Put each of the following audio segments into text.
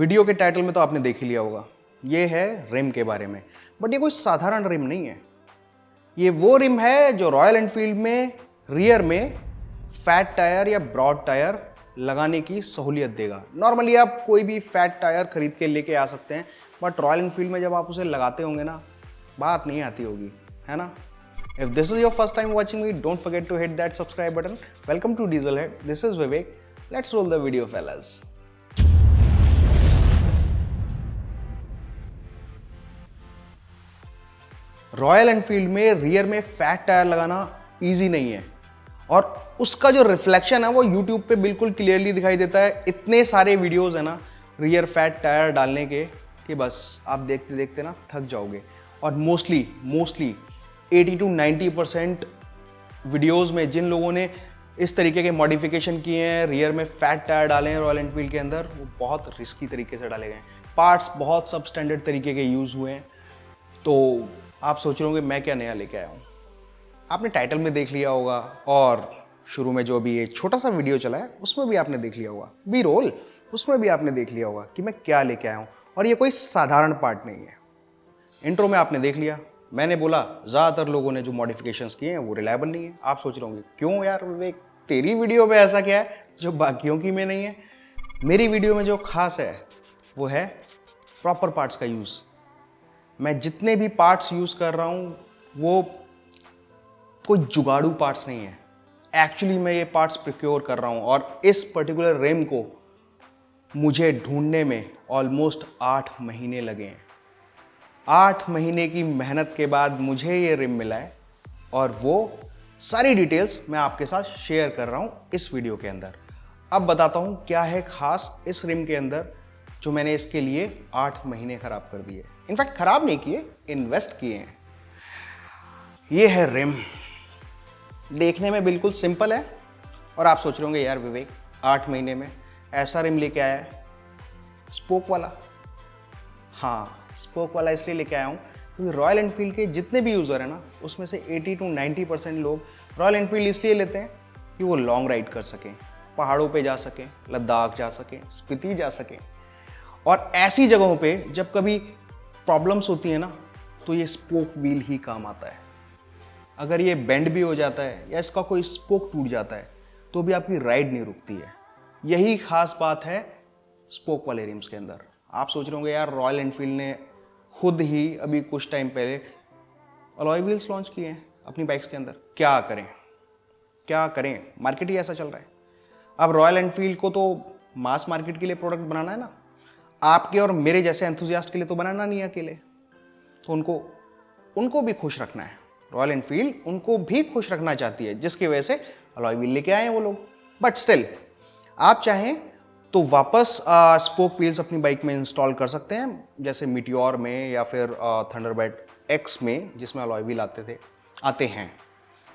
Video के title में तो आपने देख ही लिया होगा, ये है रिम के बारे में। बट ये कोई साधारण रिम नहीं है। ये वो रिम है जो रॉयल एनफील्ड में रियर में फैट टायर या ब्रॉड टायर लगाने की सहूलियत देगा। नॉर्मली आप कोई भी फैट टायर खरीद के लेके आ सकते हैं, बट रॉयल एनफील्ड में जब आप उसे लगाते होंगे ना, बात नहीं आती होगी, है ना। If this is your first time watching me, don't forget to hit that subscribe button. Welcome to Dieselhead. This is Vivek. Let's roll the video, fellas. Royal Enfield में रियर में फैट टायर लगाना easy नहीं है, और उसका जो reflection है वो यूट्यूब पे बिल्कुल क्लियरली दिखाई देता है। इतने सारे वीडियोस है ना रियर फैट टायर डालने के कि बस आप देखते देखते ना थक जाओगे। और मोस्टली 80 to 90% वीडियोस में जिन लोगों ने इस तरीके के मॉडिफिकेशन किए हैं, रियर में फैट टायर डाले हैं रॉयल एनफील्ड के अंदर, वो बहुत रिस्की तरीके से डाले गए हैं। पार्ट्स बहुत सब स्टैंडर्ड तरीके के यूज़ हुए हैं। तो आप सोच रहे होंगे मैं क्या नया लेके आया हूँ। आपने टाइटल में देख लिया होगा, और शुरू में जो भी ये छोटा सा वीडियो चला है उसमें भी आपने देख लिया होगा, बी रोल उसमें भी आपने देख लिया होगा कि मैं क्या लेके आया हूँ। और ये कोई साधारण पार्ट नहीं है। इंट्रो में आपने देख लिया, मैंने बोला ज़्यादातर लोगों ने जो मॉडिफिकेशंस किए हैं वो रिलायबल नहीं है। आप सोच रहे होंगे क्यों यार विवेक, तेरी वीडियो में ऐसा क्या है जो बाकियों की में नहीं है। मेरी वीडियो में जो खास है वो है प्रॉपर पार्ट्स का यूज़। मैं जितने भी पार्ट्स यूज़ कर रहा हूँ वो कोई जुगाड़ू पार्ट्स नहीं है। एक्चुअली मैं ये पार्ट्स प्रोक्योर कर रहा हूँ, और इस पर्टिकुलर रिम को मुझे ढूंढने में ऑलमोस्ट 8 महीने लगे हैं। 8 महीने की मेहनत के बाद मुझे ये रिम मिला है, और वो सारी डिटेल्स मैं आपके साथ शेयर कर रहा हूँ इस वीडियो के अंदर। अब बताता हूँ क्या है खास इस रिम के अंदर जो मैंने इसके लिए 8 महीने खराब कर दिए। इनफैक्ट खराब नहीं किए, इन्वेस्ट किए हैं। ये है रिम, देखने में बिल्कुल सिंपल है, और आप सोच रहे होंगे यार विवेक 8 महीने में ऐसा रिम लेके आया है स्पोक वाला। हाँ, स्पोक वाला इसलिए लेके आया हूँ क्योंकि रॉयल एनफील्ड के जितने भी यूज़र हैं ना, उसमें से 80 to 90% लोग रॉयल एनफील्ड इसलिए लेते हैं कि वो लॉन्ग राइड कर सकें, पहाड़ों पे जा सकें, लद्दाख जा सकें, स्पीति जा सकें। और ऐसी जगहों पे जब कभी प्रॉब्लम्स होती है ना, तो ये स्पोक व्हील ही काम आता है। अगर ये बेंड भी हो जाता है या इसका कोई स्पोक टूट जाता है तो भी आपकी राइड नहीं रुकती है। यही खास बात है स्पोक वाले रिम्स के अंदर। आप सोच रहे होंगे यार रॉयल एनफील्ड ने खुद ही अभी कुछ टाइम पहले अलॉय व्हील्स लॉन्च किए हैं अपनी बाइक्स के अंदर। क्या करें, मार्केट ही ऐसा चल रहा है। अब रॉयल एनफील्ड को तो मास मार्केट के लिए प्रोडक्ट बनाना है ना, आपके और मेरे जैसे एंथुसियास्ट के लिए तो बनाना नहीं है अकेले। तो उनको भी खुश रखना है। रॉयल एनफील्ड उनको भी खुश रखना चाहती है, जिसकी वजह से अलॉय व्हील लेके आए हैं वो लोग। बट स्टिल आप चाहें तो वापस स्पोक व्हील्स अपनी बाइक में इंस्टॉल कर सकते हैं, जैसे मीटियोर में या फिर थंडरबर्ड एक्स में जिसमें अलॉय व्हील आते हैं,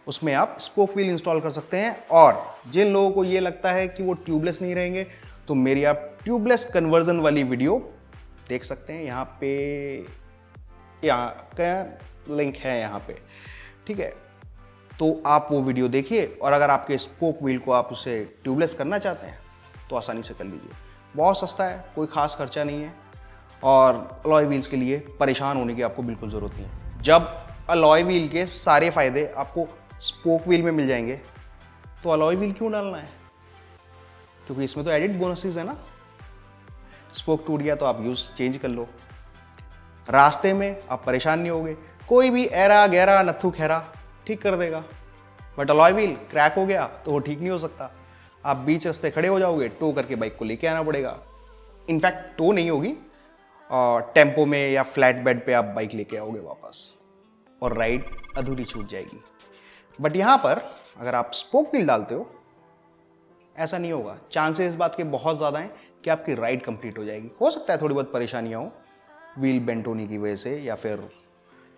उसमें आप स्पोक व्हील इंस्टॉल कर सकते हैं। और जिन लोगों को ये लगता है कि वो ट्यूबलेस नहीं रहेंगे, तो मेरी आप ट्यूबलेस कन्वर्जन वाली वीडियो देख सकते हैं। यहाँ का लिंक है यहाँ पे, ठीक है। तो आप वो वीडियो देखिए, और अगर आपके स्पोक व्हील को आप उसे ट्यूबलेस करना चाहते हैं तो आसानी से कर लीजिए। बहुत सस्ता है, कोई खास खर्चा नहीं है, और अलॉय व्हील्स के लिए परेशान होने की आपको बिल्कुल ज़रूरत नहीं है। जब अलॉय व्हील के सारे फ़ायदे आपको स्पोक व्हील में मिल जाएंगे तो अलॉय व्हील क्यों डालना है, क्योंकि इसमें तो एडिड बोनसेस है ना। स्पोक टूट गया तो आप यूज़ चेंज कर लो, रास्ते में आप परेशान नहीं होगे, कोई भी एरा गहरा नत्थु खैरा ठीक कर देगा। बट अलॉय व्हील क्रैक हो गया तो वो ठीक नहीं हो सकता। आप बीच रास्ते खड़े हो जाओगे, टो करके बाइक को लेके आना पड़ेगा। इनफैक्ट टो नहीं होगी, टेम्पो में या फ्लैट बेड पे आप बाइक लेके आओगे वापस, और राइड अधूरी छूट जाएगी। बट यहाँ पर अगर आप स्पोक व्हील डालते हो ऐसा नहीं होगा। चांसेस इस बात के बहुत ज़्यादा हैं कि आपकी राइड कंप्लीट हो जाएगी। हो सकता है थोड़ी बहुत परेशानियाँ हो, व्हील बेंट होने की वजह से या फिर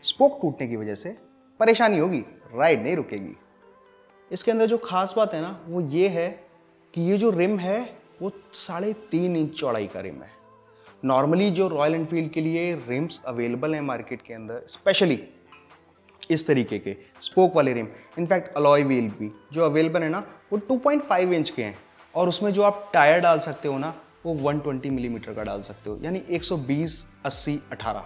स्पोक टूटने की वजह से परेशानी होगी, राइड नहीं रुकेगी। इसके अंदर जो खास बात है ना वो ये है कि ये जो रिम है वो 3.5 इंच चौड़ाई का रिम है। नॉर्मली जो रॉयल एनफील्ड के लिए रिम्स अवेलेबल हैं मार्केट के अंदर, स्पेशली इस तरीके के स्पोक वाले रिम, इनफैक्ट अलॉय व्हील भी जो अवेलेबल है ना वो 2.5 इंच के हैं, और उसमें जो आप टायर डाल सकते हो ना वो 120 मिलीमीटर का डाल सकते हो, यानी 120, 80, 18।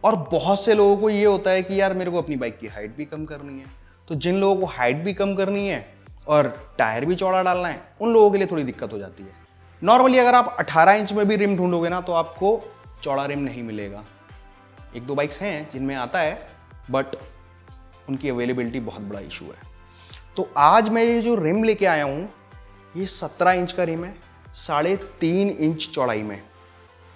और बहुत से लोगों को ये होता है कि यार मेरे को अपनी बाइक की हाइट भी कम करनी है, तो जिन लोगों को हाइट भी कम करनी है और टायर भी चौड़ा डालना है, उन लोगों के लिए थोड़ी दिक्कत हो जाती है। नॉर्मली अगर आप 18 इंच में भी रिम ढूंढोगे ना, तो आपको चौड़ा रिम नहीं मिलेगा। एक दो बाइक्स हैं जिनमें आता है, बट उनकी अवेलेबिलिटी बहुत बड़ा इशू है। तो आज मैं ये जो रिम लेके आया हूँ, ये 17 इंच का रिम है, 3.5 इंच चौड़ाई में।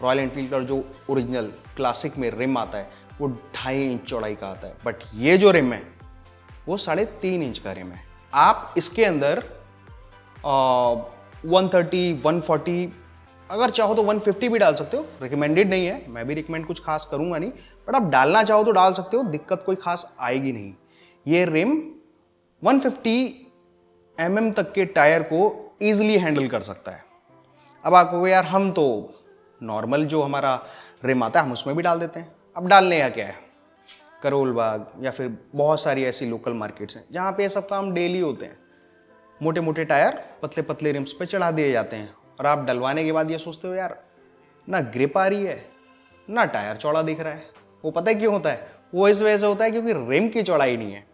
रॉयल एनफील्ड का जो ओरिजिनल क्लासिक में रिम आता है वो 2.5 इंच चौड़ाई का आता है, बट ये जो रिम है वो 3.5 इंच का रिम है। आप इसके अंदर 130, 140, अगर चाहो तो 150 भी डाल सकते हो। रिकमेंडेड नहीं है, मैं भी रिकमेंड कुछ खास करूंगा नहीं, बट आप डालना चाहो तो डाल सकते हो, दिक्कत कोई खास आएगी नहीं। ये रिम 150 mm तक के टायर को ईजिली हैंडल कर सकता है। अब आप कहोगे यार हम तो नॉर्मल जो हमारा रिम आता है हम उसमें भी डाल देते हैं। अब डालने का क्या है, करोल बाग या फिर बहुत सारी ऐसी लोकल मार्केट्स हैं जहाँ पे ये सब काम डेली होते हैं। मोटे मोटे टायर पतले पतले रिम्स पे चढ़ा दिए जाते हैं, और आप डलवाने के बाद ये सोचते हो यार ना ग्रिप आ रही है ना टायर चौड़ा दिख रहा है। वो पता है क्यों होता है? वो इस वजह से होता है क्योंकि रिम की चौड़ाई नहीं है।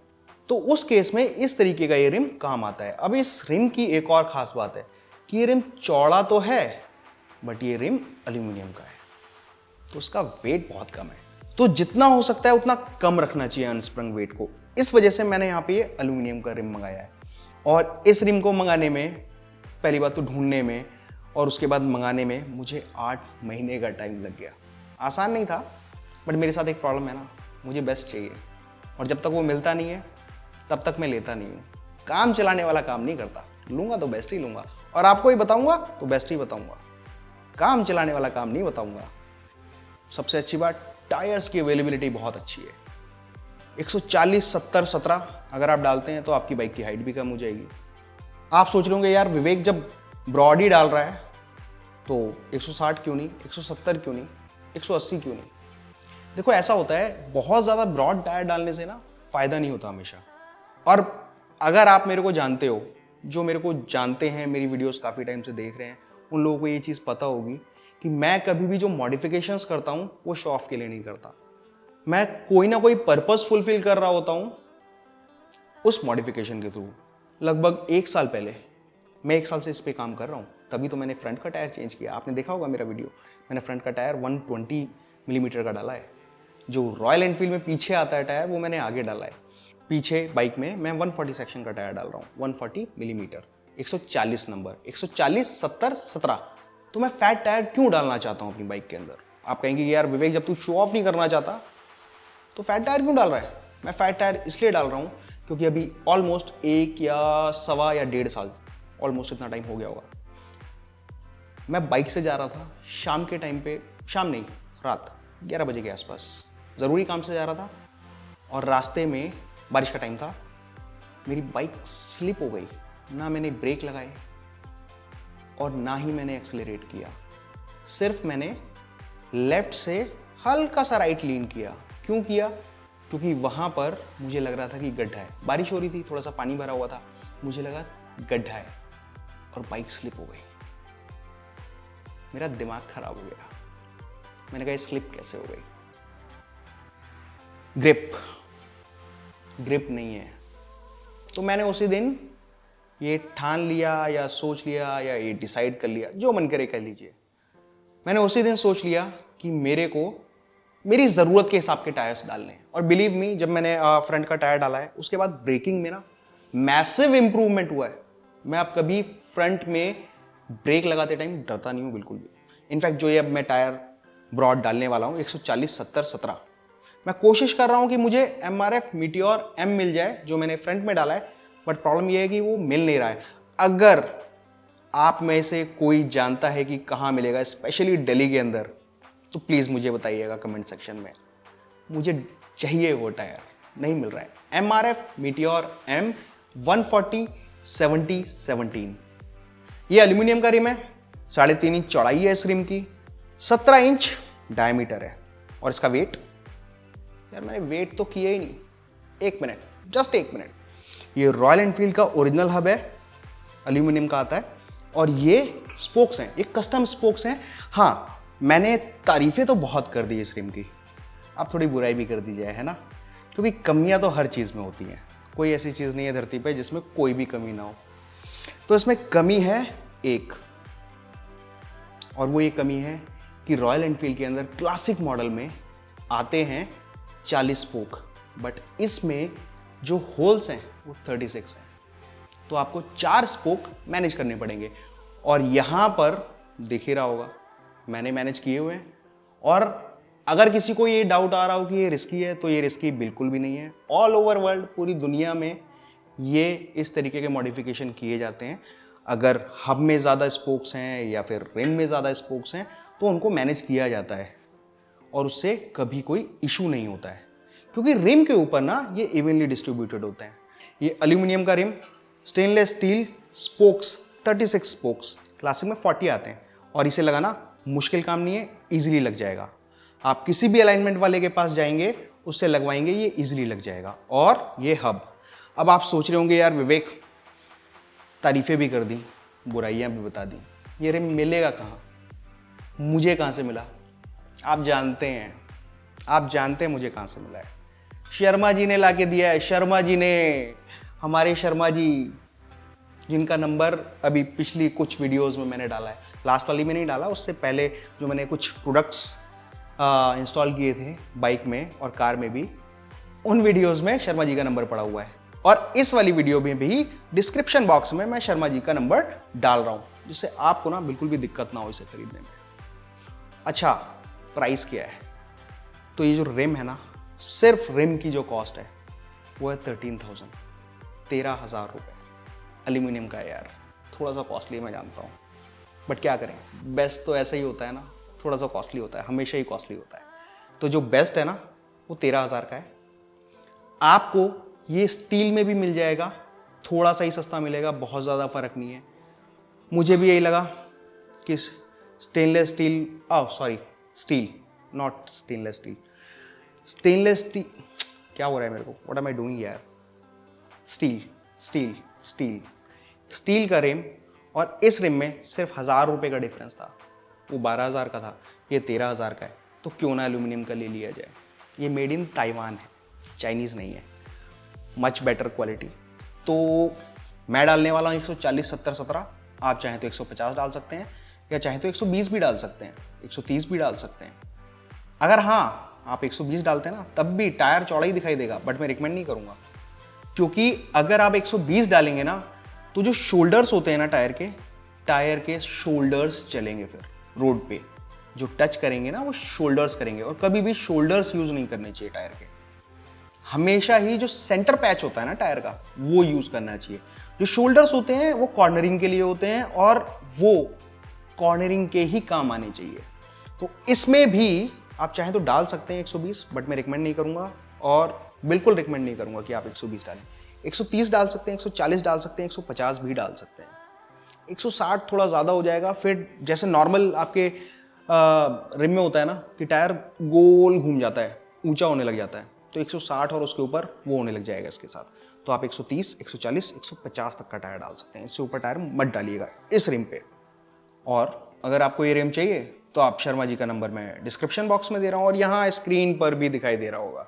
तो उस केस में इस तरीके का ये रिम काम आता है। अब इस रिम की एक और खास बात है कि ये रिम चौड़ा तो है, बट ये रिम एल्यूमिनियम का है, तो उसका वेट बहुत कम है। तो जितना हो सकता है उतना कम रखना चाहिए अनस्प्रंग वेट को। इस वजह से मैंने यहाँ पे ये एल्यूमिनियम का रिम मंगाया है। और इस रिम को मंगाने में, पहली बात तो ढूंढने में और उसके बाद मंगाने में मुझे 8 महीने का टाइम लग गया। आसान नहीं था, बट मेरे साथ एक प्रॉब्लम है ना, मुझे बेस्ट चाहिए, और जब तक वो मिलता नहीं है तब तक मैं लेता नहीं हूँ। काम चलाने वाला काम नहीं करता, लूँगा तो बेस्ट ही लूँगा, और आपको ही बताऊँगा तो बेस्ट ही बताऊँगा, काम चलाने वाला काम नहीं बताऊँगा। सबसे अच्छी बात, टायर्स की अवेलेबिलिटी बहुत अच्छी है। 140, 70, 17 अगर आप डालते हैं तो आपकी बाइक की हाइट भी कम हो जाएगी। आप सोच रहे होंगे यार विवेक जब ब्रॉड ही डाल रहा है तो 160 क्यों नहीं, 170 क्यों नहीं, 180 क्यों नहीं? देखो ऐसा होता है, बहुत ज़्यादा ब्रॉड टायर डालने से ना फ़ायदा नहीं होता हमेशा। और अगर आप मेरे को जानते हो, जो मेरे को जानते हैं, मेरी वीडियोस काफ़ी टाइम से देख रहे हैं, उन लोगों को ये चीज़ पता होगी कि मैं कभी भी जो मॉडिफिकेशंस करता हूँ वो शो ऑफ के लिए नहीं करता। मैं कोई ना कोई पर्पस फुलफिल कर रहा होता हूँ उस मॉडिफिकेशन के थ्रू। लगभग 1 साल पहले, मैं 1 साल से इस पे काम कर रहा हूँ, तभी तो मैंने फ्रंट का टायर चेंज किया। आपने देखा होगा मेरा वीडियो, मैंने फ्रंट का टायर 120 मिलीमीटर का डाला है। जो रॉयल एनफील्ड में पीछे आता है टायर, वो मैंने आगे डाला है। पीछे बाइक में मैं 140 सेक्शन का टायर डाल रहा हूँ, 140 मिलीमीटर, 140 नंबर, 140, 70, 17। तो मैं फैट टायर क्यों डालना चाहता हूँ अपनी बाइक के अंदर? आप कहेंगे कि यार विवेक जब तू शो ऑफ नहीं करना चाहता तो फैट टायर क्यों डाल रहा है? मैं फैट टायर इसलिए डाल रहा हूँ क्योंकि अभी ऑलमोस्ट 1 या 1.25 या 1.5 साल, ऑलमोस्ट इतना टाइम हो गया होगा, मैं बाइक से जा रहा था शाम के टाइम पे, शाम नहीं, रात 11 बजे के आसपास, ज़रूरी काम से जा रहा था, और रास्ते में बारिश का टाइम था, मेरी बाइक स्लिप हो गई। ना मैंने ब्रेक लगाए और ना ही मैंने एक्सेलरेट किया, सिर्फ मैंने लेफ्ट से हल्का सा राइट लीन किया। क्यों किया? क्योंकि वहाँ पर मुझे लग रहा था कि गड्ढा है, बारिश हो रही थी, थोड़ा सा पानी भरा हुआ था, मुझे लगा गड्ढा है, और बाइक स्लिप हो गई। मेरा दिमाग खराब हो गया, मैंने कहा स्लिप कैसे हो गई? ग्रिप नहीं है। तो मैंने उसी दिन ये ठान लिया या सोच लिया या ये डिसाइड कर लिया, जो मन करे कह लीजिए, मैंने उसी दिन सोच लिया कि मेरे को मेरी ज़रूरत के हिसाब के टायर्स डालने हैं। और बिलीव मी, जब मैंने फ्रंट का टायर डाला है उसके बाद ब्रेकिंग में ना मैसिव इंप्रूवमेंट हुआ है। मैं अब कभी फ्रंट में ब्रेक लगाते टाइम डरता नहीं हूँ बिल्कुल भी। इनफैक्ट जो ये अब मैं टायर ब्रॉड डालने वाला हूँ 140, 70, 17, मैं कोशिश कर रहा हूँ कि मुझे MRF मीटियोर M मिल जाए, जो मैंने फ्रंट में डाला है, बट प्रॉब्लम ये है कि वो मिल नहीं रहा है। अगर आप में से कोई जानता है कि कहाँ मिलेगा, स्पेशली दिल्ली के अंदर, तो प्लीज़ मुझे बताइएगा कमेंट सेक्शन में। मुझे चाहिए वो टायर, नहीं मिल रहा है। MRF meteor M 140, 70, 17। ये एल्यूमिनियम का रिम है, 3.5 इंच चौड़ाई है इस रिम की, 17 इंच डायमीटर है, और इसका वेट, यार मैंने वेट तो किया ही नहीं, 1 मिनट, जस्ट 1 मिनट। ये रॉयल एनफील्ड का ओरिजिनल हब है, एल्यूमिनियम का आता है, और ये स्पोक्स हैं, ये कस्टम स्पोक्स हैं। हाँ, मैंने तारीफें तो बहुत कर दी इस रिम की, आप थोड़ी बुराई भी कर दीजिए, है ना, क्योंकि कमियां तो हर चीज़ में होती हैं, कोई ऐसी चीज़ नहीं है धरती पे जिसमें कोई भी कमी ना हो। तो इसमें कमी है एक, और वो ये कमी है कि रॉयल एनफील्ड के अंदर क्लासिक मॉडल में आते हैं 40 स्पोक, बट इसमें जो होल्स हैं वो 36 हैं। तो आपको 4 स्पोक मैनेज करने पड़ेंगे, और यहां पर दिख ही रहा होगा मैंने मैनेज किए हुए हैं। और अगर किसी को ये डाउट आ रहा हो कि ये रिस्की है, तो ये रिस्की बिल्कुल भी नहीं है। ऑल ओवर वर्ल्ड, पूरी दुनिया में ये इस तरीके के मॉडिफिकेशन किए जाते हैं। अगर हब में ज़्यादा स्पोक्स हैं या फिर रिम में ज़्यादा स्पोक्स हैं, तो उनको मैनेज किया जाता है और उससे कभी कोई इशू नहीं होता है, क्योंकि रिम के ऊपर ना ये इवनली डिस्ट्रीब्यूटेड होते हैं। ये एल्यूमिनियम का रिम, stainless steel, spokes 36 spokes, classic में 40 आते हैं, और इसे लगाना मुश्किल काम नहीं है, इजीली लग जाएगा। आप किसी भी अलाइनमेंट वाले के पास जाएंगे, उससे लगवाएंगे, ये इजीली लग जाएगा। और ये हब, अब आप सोच रहे होंगे यार विवेक, तारीफें भी कर दी, बुराइयां भी बता दी, ये रिम मिलेगा कहाँ, मुझे कहाँ से मिला? आप जानते हैं मुझे कहाँ से मिला है। शर्मा जी ने लाके दिया है, शर्मा जी ने, हमारे शर्मा जी, जिनका नंबर अभी पिछली कुछ वीडियोस में मैंने डाला है, लास्ट वाली में नहीं डाला, उससे पहले जो मैंने कुछ प्रोडक्ट्स इंस्टॉल किए थे बाइक में और कार में भी, उन वीडियोस में शर्मा जी का नंबर पड़ा हुआ है। और इस वाली वीडियो में भी डिस्क्रिप्शन बॉक्स में मैं शर्मा जी का नंबर डाल रहा हूँ, जिससे आपको ना बिल्कुल भी दिक्कत ना हो इसे खरीदने में। अच्छा, प्राइस क्या है? तो ये जो रिम है ना, सिर्फ रिम की जो कॉस्ट है वो है 13,000 रुपये। एल्यूमिनियम का है यार, थोड़ा सा कॉस्टली है मैं जानता हूँ, बट क्या करें, बेस्ट तो ऐसा ही होता है ना, थोड़ा सा कॉस्टली होता है, हमेशा ही कॉस्टली होता है। तो जो बेस्ट है ना वो 13,000 का है। आपको ये स्टील में भी मिल जाएगा, थोड़ा सा ही सस्ता मिलेगा, बहुत ज़्यादा फर्क नहीं है। मुझे भी यही लगा कि stainless steel, steel, not stainless steel, stainless steel, क्या हो रहा है मेरे को, व्हाट एम आई डूइंग यार, स्टील का रिम, और इस रिम में सिर्फ 1,000 रुपये का डिफरेंस था। वो 12,000 का था, ये 13,000 का है, तो क्यों ना एल्यूमिनियम का ले लिया जाए। ये मेड इन ताइवान है, चाइनीज़ नहीं है, मच बेटर क्वालिटी। तो मैं डालने वाला हूँ 140 70 17, आप चाहें तो 150 डाल सकते हैं, या चाहें तो 120 भी डाल सकते हैं, 130 भी डाल सकते हैं। अगर हाँ आप 120 डालते हैं ना, तब भी टायर चौड़ा ही दिखाई देगा, बट मैं रिकमेंड नहीं करूँगा, क्योंकि अगर आप 120 डालेंगे ना, तो जो शोल्डर्स होते हैं ना टायर के शोल्डर्स चलेंगे, फिर रोड पे जो टच करेंगे ना वो शोल्डर्स करेंगे, और कभी भी शोल्डर्स यूज नहीं करने चाहिए टायर के। हमेशा ही जो सेंटर पैच होता है ना टायर का, वो यूज करना चाहिए। जो शोल्डर्स होते हैं वो कॉर्नरिंग के लिए होते हैं, और वो कॉर्नरिंग के ही काम आने चाहिए। तो इसमें भी आप चाहें तो डाल सकते हैं 120, बट मैं रिकमेंड नहीं करूंगा, और बिल्कुल रिकमेंड नहीं करूंगा कि आप 120 डालें। 130 डाल सकते हैं, 140 डाल सकते हैं, 150 भी डाल सकते हैं। 160 थोड़ा ज़्यादा हो जाएगा, फिर जैसे नॉर्मल आपके रिम में होता है ना कि टायर गोल घूम जाता है, ऊंचा होने लग जाता है, तो 160 और उसके ऊपर वो होने लग जाएगा इसके साथ। तो आप 130, 140, 150 तक का टायर डाल सकते हैं, इससे ऊपर टायर मत डालिएगा इस रिम पे। और अगर आपको ये रिम चाहिए तो आप शर्मा जी का नंबर मैं डिस्क्रिप्शन बॉक्स में दे रहा हूँ, और यहाँ स्क्रीन पर भी दिखाई दे रहा होगा।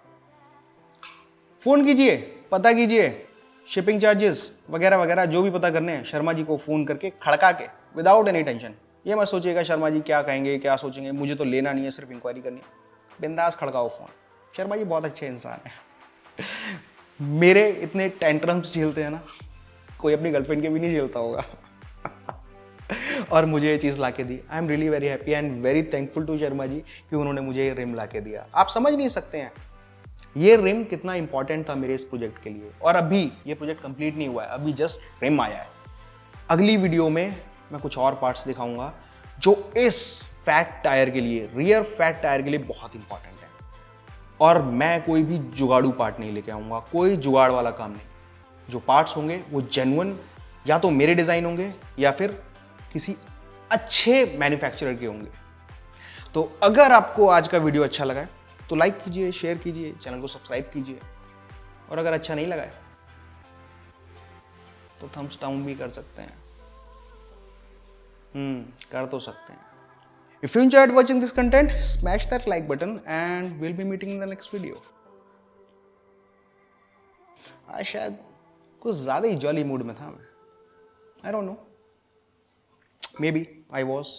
फ़ोन कीजिए, पता कीजिए, शिपिंग चार्जेस वगैरह वगैरह जो भी पता करने हैं, शर्मा जी को फ़ोन करके खड़का के, विदाउट एनी टेंशन। ये मत सोचिएगा शर्मा जी क्या कहेंगे, क्या सोचेंगे, मुझे तो लेना नहीं है, सिर्फ इंक्वायरी करनी है। बिंदास खड़काओ फ़ोन। शर्मा जी बहुत अच्छे इंसान हैं। मेरे इतने टेंट्रम्स झेलते हैं ना, कोई अपनी गर्लफ्रेंड के भी नहीं झेलता होगा। और मुझे ये चीज़ ला के दी। I am really very happy and very thankful to Sharma ji कि उन्होंने मुझे ये रिम ला के दिया। आप समझ नहीं सकते हैं ये रिम कितना इंपॉर्टेंट था मेरे इस प्रोजेक्ट के लिए। और अभी ये प्रोजेक्ट कंप्लीट नहीं हुआ है, अभी जस्ट रिम आया है। अगली वीडियो में मैं कुछ और पार्ट्स दिखाऊंगा जो इस फैट टायर के लिए, रियर फैट टायर के लिए बहुत इंपॉर्टेंट है। और मैं कोई भी जुगाड़ू पार्ट नहीं लेके आऊंगा, कोई जुगाड़ वाला काम नहीं। जो पार्ट्स होंगे वो जेन्युइन या तो मेरे डिज़ाइन होंगे या फिर किसी अच्छे मैन्युफैक्चरर के होंगे। तो अगर आपको आज का वीडियो अच्छा लगा है तो लाइक कीजिए, शेयर कीजिए, चैनल को सब्सक्राइब कीजिए, और अगर अच्छा नहीं लगा है तो थम्स डाउन भी कर सकते हैं। कर तो सकते हैं. If you enjoyed watching this content, smash that like button and we'll be meeting in the next video. आज शायद कुछ ज़्यादा ही जॉली मूड में था मैं. I don't know. Maybe I was.